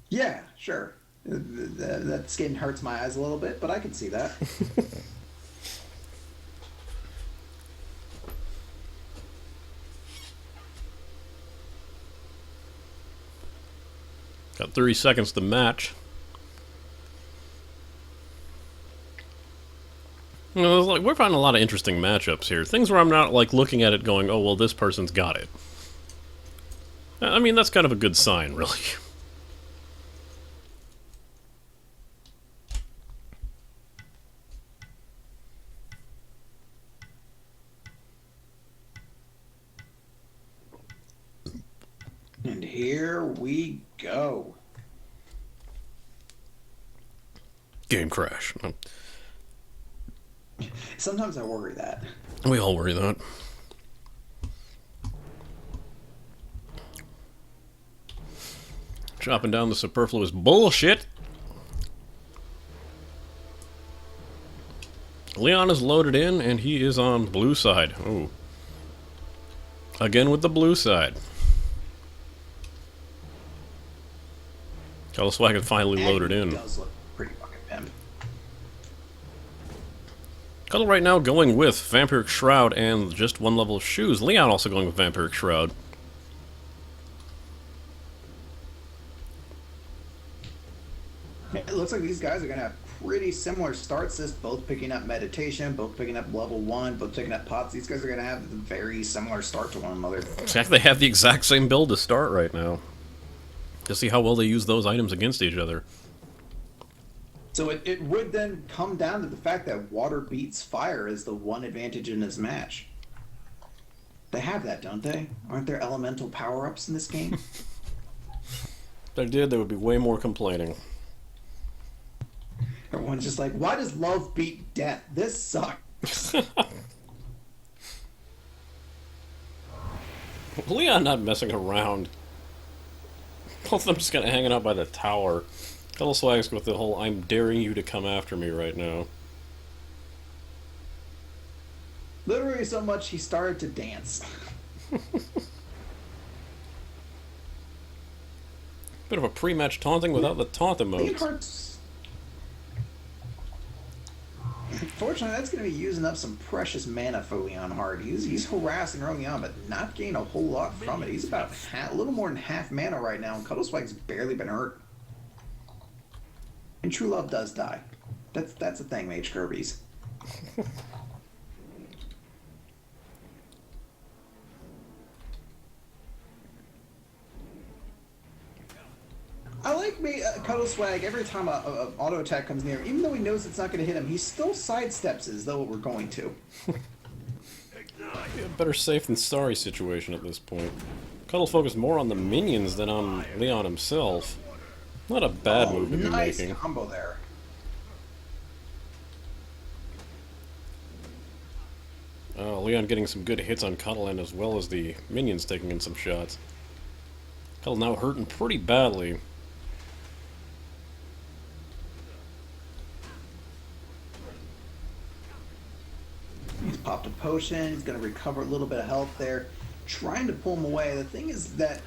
Yeah, sure. That skin hurts my eyes a little bit, but I can see that. Got 30 seconds to match. You know, like, we're finding a lot of interesting matchups here. Things where I'm not like looking at it going, oh well, this person's got it. I mean, that's kind of a good sign, really. And here we go. Game crash. Sometimes I worry that. We all worry that. Chopping down the superfluous bullshit. Leon is loaded in, and he is on blue side. Oh. Again with the blue side. Cuddleswag had finally loaded Agni in. does look pretty fucking pimp. Cuddle right now going with Vampiric Shroud and just one level of shoes. Leon also going with Vampiric Shroud. It looks like these guys are going to have pretty similar starts. This both picking up meditation, both picking up level 1, both picking up pots. These guys are going to have a very similar start to one another. In fact, they have the exact same build to start right now. To see how well they use those items against each other. So it would then come down to the fact that water beats fire as the one advantage in this match. They have that, don't they? Aren't there elemental power-ups in this game? If they did, there would be way more complaining. Everyone's just like, why does love beat death? This sucks. Leon not messing around. Both of them just kind of hanging out by the tower. Cuddleswag's with the whole I'm daring you to come after me right now. Literally so much he started to dance. Bit of a pre-match taunting without the taunt emotes. LeonHarte's... Fortunately, that's going to be using up some precious mana for LeonHarte. He's harassing early on, but not getting a whole lot from it. He's about a little more than half mana right now, and Cuddleswag's barely been hurt. And True Love does die. That's the thing, Mage Kirby's. I like me Cuddleswag every time a auto attack comes near, even though he knows it's not going to hit him, he still sidesteps as though it were going to. Yeah, better safe than sorry situation at this point. Cuddle focused more on the minions than on Leon himself. Not a bad move to be nice making. combo there. Leon getting some good hits on Cuddle and as well as the minions taking in some shots. Cuddle now hurting pretty badly. He's popped a potion. He's going to recover a little bit of health there. Trying to pull him away. The thing is that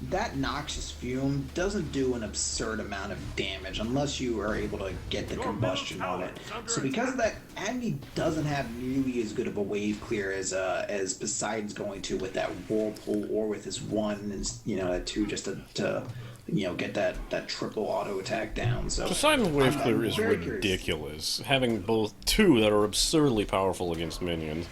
that noxious fume doesn't do an absurd amount of damage unless you are able to get the combustion on it. So because of that, Agni doesn't have nearly as good of a wave clear as Poseidon's going to with that whirlpool or with his one and that two just to get that triple auto attack down. So Poseidon's wave clear is very ridiculous, having both two that are absurdly powerful against minions.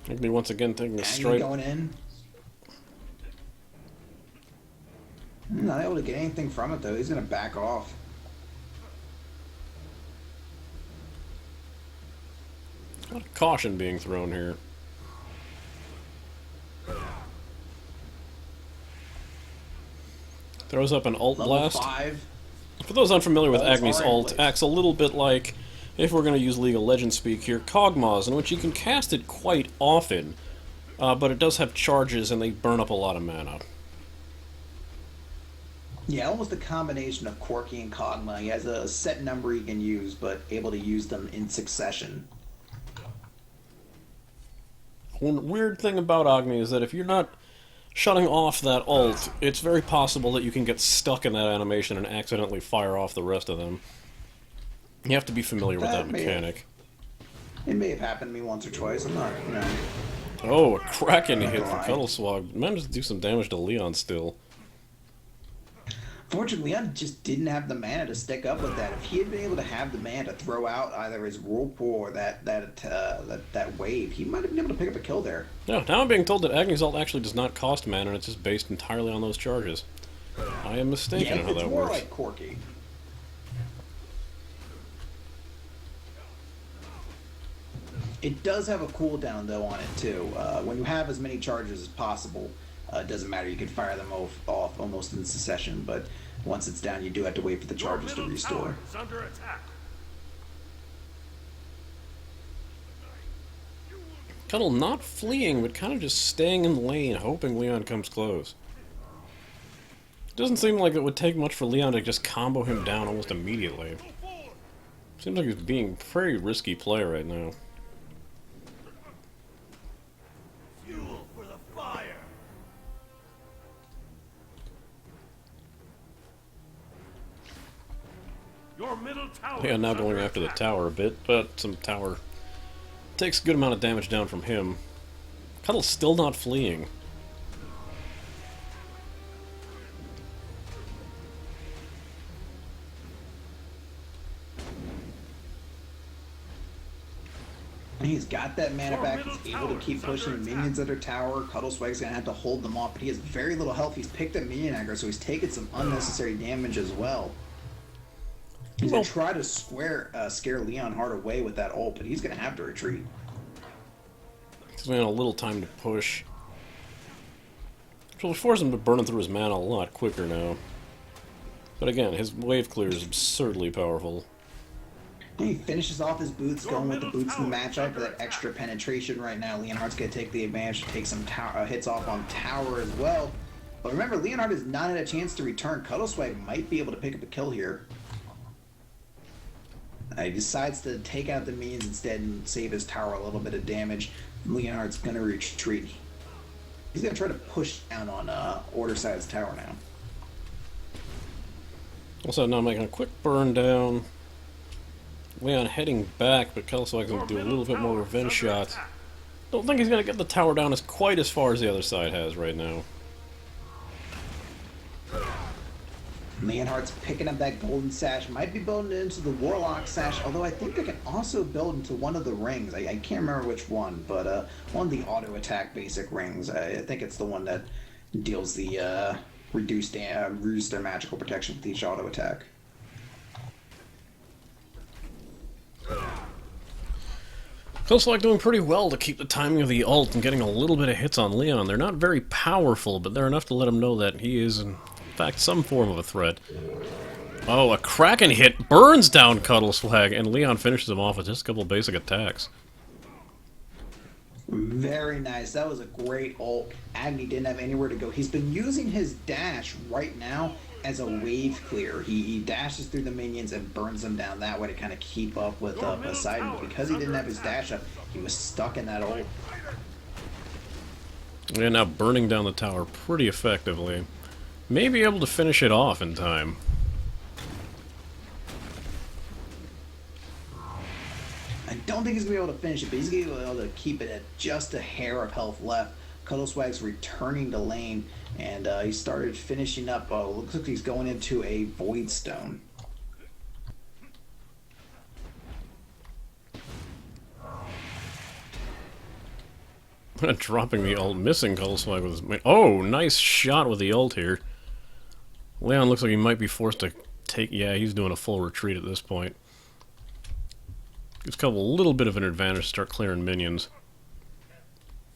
Agni once again taking a straight. Going in. Not able to get anything from it though. He's going to back off. A lot of caution being thrown here. Throws up an ult Level blast. 5. For those unfamiliar with Ults Agni's are in ult, place. acts a little bit like, if we're going to use League of Legends speak here, Kog'Maws, in which you can cast it quite often, but it does have charges and they burn up a lot of mana. Yeah, almost a combination of Quirky and Kog'Maw. He has a set number he can use, but able to use them in succession. One weird thing about Agni is that if you're not shutting off that ult, it's very possible that you can get stuck in that animation and accidentally fire off the rest of them. You have to be familiar with that mechanic. It may have happened to me once or twice. I'm not, you know. Oh, a cracking hit from Cuddleswag. Managed to do some damage to Leon still. Fortunately, Leon just didn't have the mana to stick up with that. If he had been able to have the mana to throw out either his whirlpool or that wave, he might have been able to pick up a kill there. No, now I'm being told that Agni's ult actually does not cost mana, and it's just based entirely on those charges. I am mistaken in how that works. It's more like Corky. It does have a cooldown, though, on it, too. When you have as many charges as possible, it doesn't matter. You can fire them off almost in succession, but once it's down, you do have to wait for the charges to restore. Under attack. Cuddle not fleeing, but kind of just staying in the lane, hoping Leon comes close. Doesn't seem like it would take much for Leon to just combo him down almost immediately. Seems like he's being a pretty risky play right now. Fuel for the fire. Your middle tower. Yeah, now going after the tower a bit, but some tower takes a good amount of damage down from him. Cuddle's still not fleeing. He's got that mana back. He's able to keep pushing the minions at her tower. Cuddleswag's gonna have to hold them off, but he has very little health. He's picked up minion aggro, so he's taken some unnecessary damage as well. He's gonna try to scare LeonHarte away with that ult, but he's gonna have to retreat. He's going to have a little time to push. Which will force him to burn through his mana a lot quicker now. But again, his wave clear is absurdly powerful. He finishes off his boots, going with the boots in the matchup for that extra penetration right now. LeonHarte's going to take the advantage to take some hits off on tower as well. But remember, LeonHarte has not had a chance to return. Cuddleswag might be able to pick up a kill here. He decides to take out the minions instead and save his tower a little bit of damage. LeonHarte's going to retreat. He's going to try to push down on Orderside's tower now. Also, now making a quick burn down. Leon heading back, but Cuddleswag's going to do a little bit more revenge shots. Don't think he's going to get the tower down quite as far as the other side has right now. LeonHarte's picking up that golden sash. Might be building into the warlock sash, although I think they can also build into one of the rings. I can't remember which one, but one of the auto attack basic rings. I think it's the one that deals the reduced their magical protection with each auto attack. Cuddleswag doing pretty well to keep the timing of the ult and getting a little bit of hits on Leon. They're not very powerful, but they're enough to let him know that he is, in fact, some form of a threat. Oh, a Kraken hit burns down Cuddleswag, and Leon finishes him off with just a couple basic attacks. Very nice. That was a great ult. Agni didn't have anywhere to go. He's been using his dash right now as a wave clear. He dashes through the minions and burns them down that way to kind of keep up with Poseidon. But because he didn't have his dash up, he was stuck in that ult. And now burning down the tower pretty effectively. May be able to finish it off in time. I don't think he's going to be able to finish it, but he's going to be able to keep it at just a hair of health left. Cuddleswag's returning to lane, and he started finishing up. Looks like he's going into a Void Stone. Dropping the ult, missing Cuddleswag with his... Oh, nice shot with the ult here. Leon looks like he might be forced to take... Yeah, he's doing a full retreat at this point. Gives Cuddle a little bit of an advantage to start clearing minions.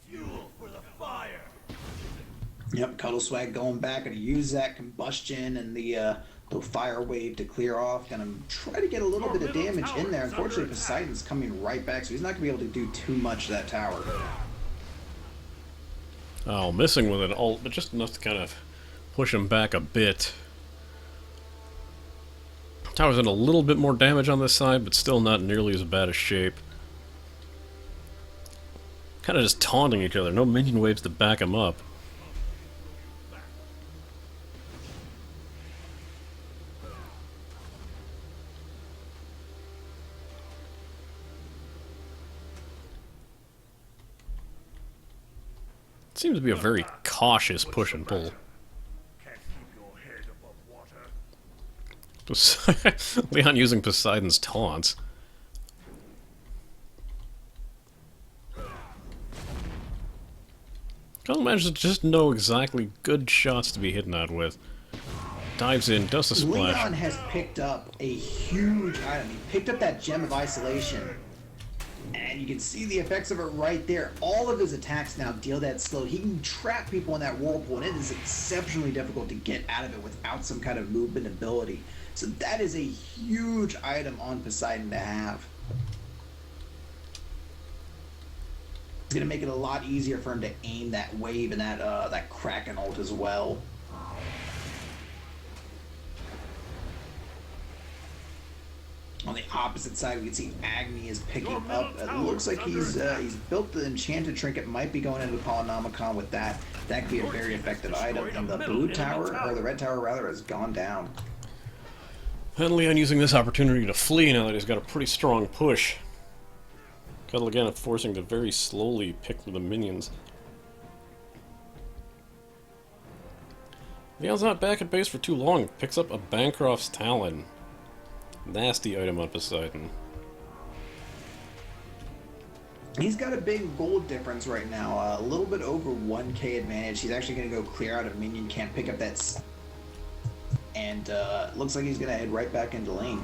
Fuel for the fire. Yep, Cuddleswag going back and use that combustion and the fire wave to clear off. Gonna try to get a little bit of damage in there. Unfortunately, Poseidon's coming right back, so he's not gonna be able to do too much to that tower. Oh, missing with an ult, but just enough to kind of push him back a bit. Tower's in a little bit more damage on this side, but still not nearly as bad a shape. Kind of just taunting each other. No minion waves to back him up. Seems to be a very cautious push and pull. Can't keep your head above water. Leon using Poseidon's taunts. Cuddle manages to just know exactly good shots to be hitting that with. Dives in, does the splash. Leon has picked up a huge item. He picked up that Gem of Isolation. And you can see the effects of it right there. All of his attacks now deal that slow. He can trap people in that whirlpool, and it is exceptionally difficult to get out of it without some kind of movement ability. So that is a huge item on Poseidon to have. It's going to make it a lot easier for him to aim that wave and that Kraken ult as well. On the opposite side, we can see Agni is picking up. It looks like he's built the enchanted trinket. Might be going into the Polynomicon with that. That could be a very effective item. And the blue tower, or the red tower rather, has gone down. And Leon using this opportunity to flee now that he's got a pretty strong push. Cuddle again forcing to very slowly pick the minions. Leon's not back at base for too long. Picks up a Bancroft's Talon. Nasty item on Poseidon. He's got a big gold difference right now. A little bit over 1k advantage. He's actually going to go clear out a minion. Can't pick up that. And looks like he's going to head right back into lane.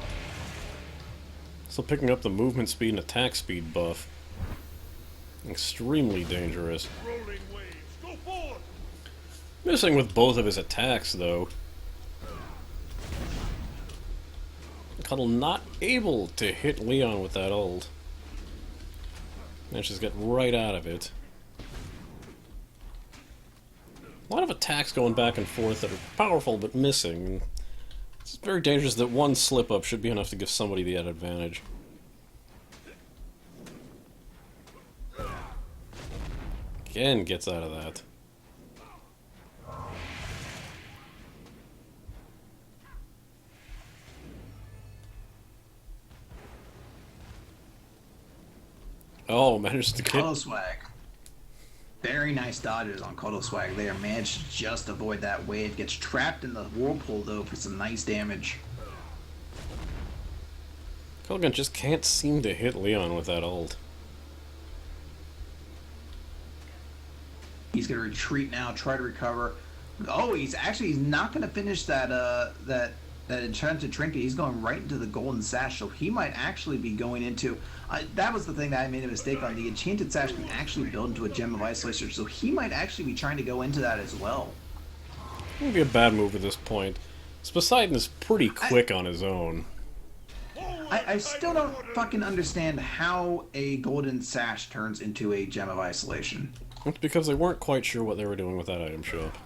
So picking up the movement speed and attack speed buff. Extremely dangerous. Rolling waves, go forth! Missing with both of his attacks, though. Cuddle not able to hit Leon with that ult. Manages to get right out of it. A lot of attacks going back and forth that are powerful but missing. It's very dangerous that one slip-up should be enough to give somebody the advantage. Again gets out of that. Oh, managed to get... Cuddleswag. Very nice dodges on Cuddleswag there. Managed to just avoid that wave. Gets trapped in the whirlpool, though, for some nice damage. Cuddlegun just can't seem to hit Leon with that ult. He's going to retreat now, try to recover. Oh, he's not going to finish that enchanted trinket. He's going right into the golden sash, so he might actually be going into... that was the thing that I made a mistake on. The enchanted sash can actually build into a Gem of Isolation, so he might actually be trying to go into that as well. It would be a bad move at this point. Poseidon is pretty quick on his own. I still don't fucking understand how a golden sash turns into a Gem of Isolation. It's because they weren't quite sure what they were doing with that item shop.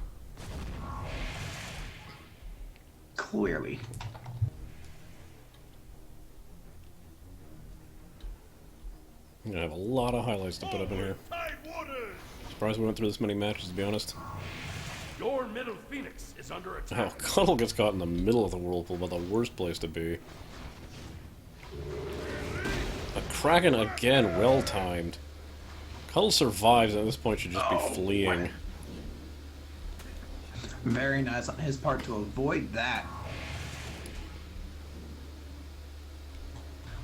Clearly. I'm gonna have a lot of highlights to put up in here. Tide waters! Surprised we went through this many matches, to be honest. Your middle phoenix is under Oh, attack. Cuddle gets caught in the middle of the whirlpool, but the worst place to be. A Kraken again, well timed. Cuddle survives, and at this point should just be fleeing. Very nice on his part to avoid that.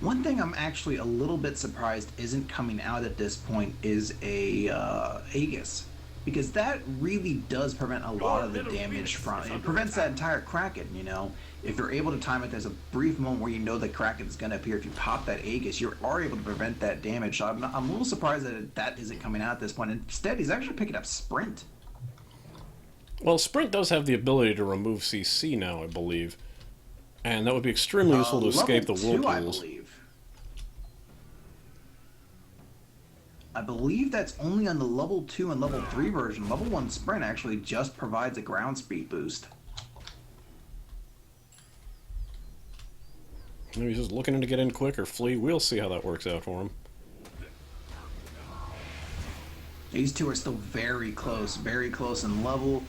One thing I'm actually a little bit surprised isn't coming out at this point is a Aegis. Because that really does prevent a lot of the damage from... It prevents that entire Kraken, you know? If you're able to time it, there's a brief moment where you know the Kraken's going to appear. If you pop that Aegis, you are able to prevent that damage. So I'm a little surprised that that isn't coming out at this point. Instead, he's actually picking up Sprint. Well, Sprint does have the ability to remove CC now, I believe. And that would be extremely useful to escape the level 2, whirlpools. I believe that's only on the level 2 and level 3 version. Level 1 Sprint actually just provides a ground speed boost. Maybe he's just looking to get in quick or flee. We'll see how that works out for him. These two are still very close in level.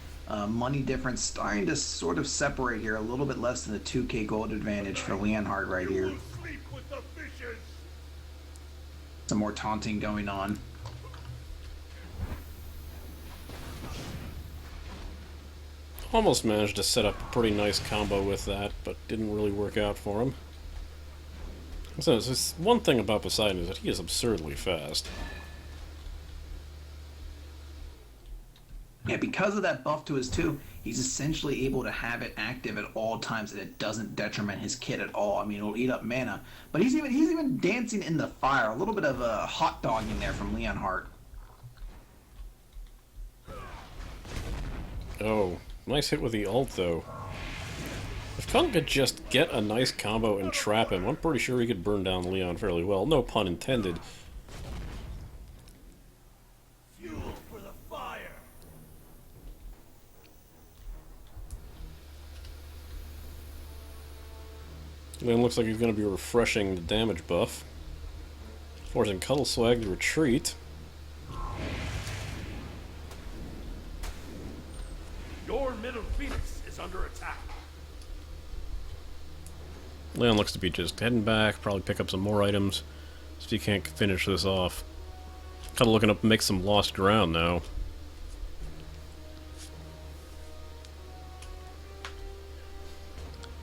Money difference starting to sort of separate here. A little bit less than a 2k gold advantage for LeonHarte right here. Sleep with the fishes! Some more taunting going on. Almost managed to set up a pretty nice combo with that, but didn't really work out for him. So, it's one thing about Poseidon is that he is absurdly fast. Yeah, because of that buff to his 2, he's essentially able to have it active at all times, and it doesn't detriment his kit at all. I mean, it'll eat up mana, but he's even dancing in the fire. A little bit of a hot dog in there from LeonHarte. Oh, nice hit with the ult, though. If Cuddle could just get a nice combo and trap him, I'm pretty sure he could burn down Leon fairly well. No pun intended. Fuel for the fire. Leon looks like he's going to be refreshing the damage buff, forcing Cuddleswag to retreat. Your middle phoenix is under attack. Leon looks to be just heading back, probably pick up some more items, so if he can't finish this off. Kind of looking up to make some lost ground now.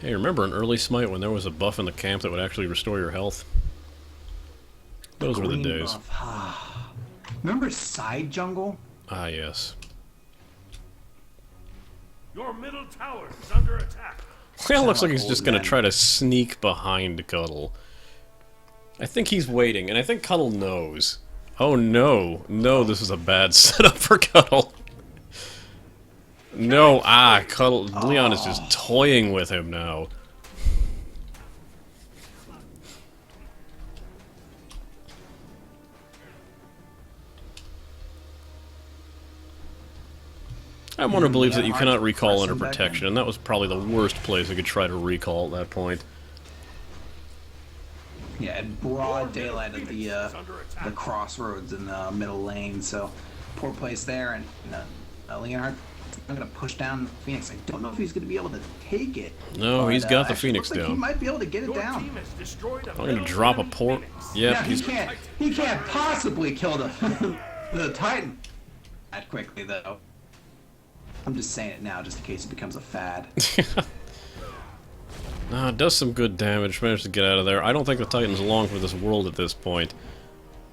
Hey, remember in early Smite when there was a buff in the camp that would actually restore your health? Those were the Green days. buff. Remember Side Jungle? Ah, yes. Your middle tower is under attack. Leon looks like like he's just old going to men. try to sneak behind Cuddle. I think he's waiting, and I think Cuddle knows. Oh no, no, this is a bad setup for Cuddle. No, Cuddle. Leon is just toying with him now. I'm one who believes that you cannot recall under protection, and that was probably the worst place I could try to recall at that point. Yeah, at broad daylight at the crossroads in the middle lane, so poor place there. And LeonHarte, I'm gonna push down Phoenix. I don't know if he's gonna be able to take it. No, but, he's got the actually Phoenix looks like down. He might be able to get it Your down. team has destroyed a I'm gonna middle drop a enemy port. phoenix. Yep, Yeah, he's. he can't possibly kill the the Titan that quickly though. I'm just saying it now, just in case it becomes a fad. It does some good damage. Managed to get out of there. I don't think the Titan's long for this world at this point.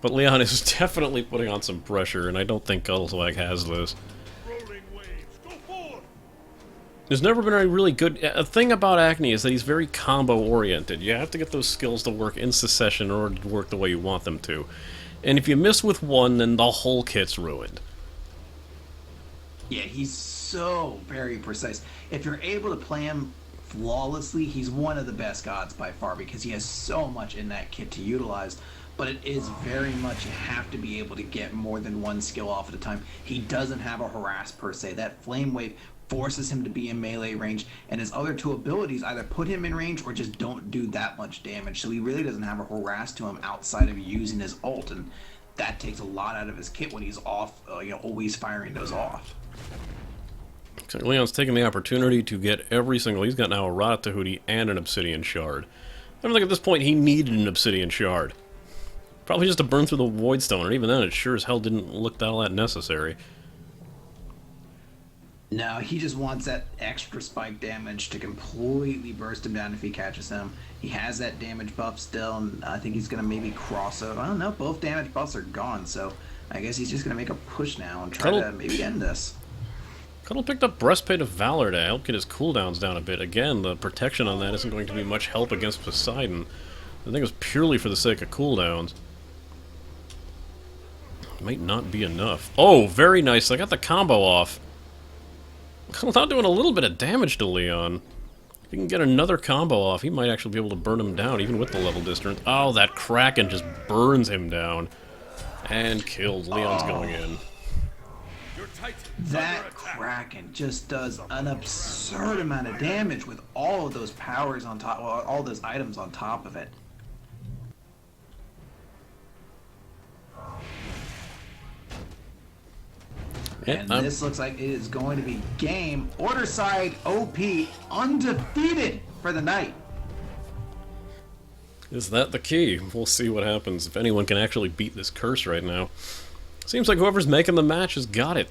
But Leon is definitely putting on some pressure, and I don't think Cuddleswag has this. Rolling waves, go forth. There's never been a really good... A thing about Agni is that he's very combo-oriented. You have to get those skills to work in succession in order to work the way you want them to. And if you miss with one, then the whole kit's ruined. Yeah, he's so very precise. If you're able to play him flawlessly, he's one of the best gods by far because he has so much in that kit to utilize. But it is very much, you have to be able to get more than one skill off at a time. He doesn't have a harass per se. That flame wave forces him to be in melee range, and his other 2 abilities either put him in range or just don't do that much damage. So he really doesn't have a harass to him outside of using his ult, and that takes a lot out of his kit when he's off, always firing those off. So Leon's taking the opportunity to get every single... He's got now a Rod Tahuti and an Obsidian Shard. I don't think at this point he needed an Obsidian Shard. Probably just to burn through the Void Stone, and even then it sure as hell didn't look all that necessary. No, he just wants that extra spike damage to completely burst him down if he catches him. He has that damage buff still, and I think he's going to maybe cross over. I don't know, both damage buffs are gone, so I guess he's just going to make a push now and try to maybe end this. Cuddle picked up Breastplate of Valor to help get his cooldowns down a bit. Again, the protection on that isn't going to be much help against Poseidon. I think it was purely for the sake of cooldowns. Might not be enough. Oh, very nice. I got the combo off. Without doing a little bit of damage to Leon. If he can get another combo off, he might actually be able to burn him down, even with the level distance. Oh, that Kraken just burns him down. And killed. Leon's going in. Your Titan That Kraken just does an absurd amount of damage with all of those powers on top, well, all those items on top of it. And this looks like it is going to be game. Order side OP undefeated for the night. Is that the key? We'll see what happens if anyone can actually beat this curse right now. Seems like whoever's making the match has got it.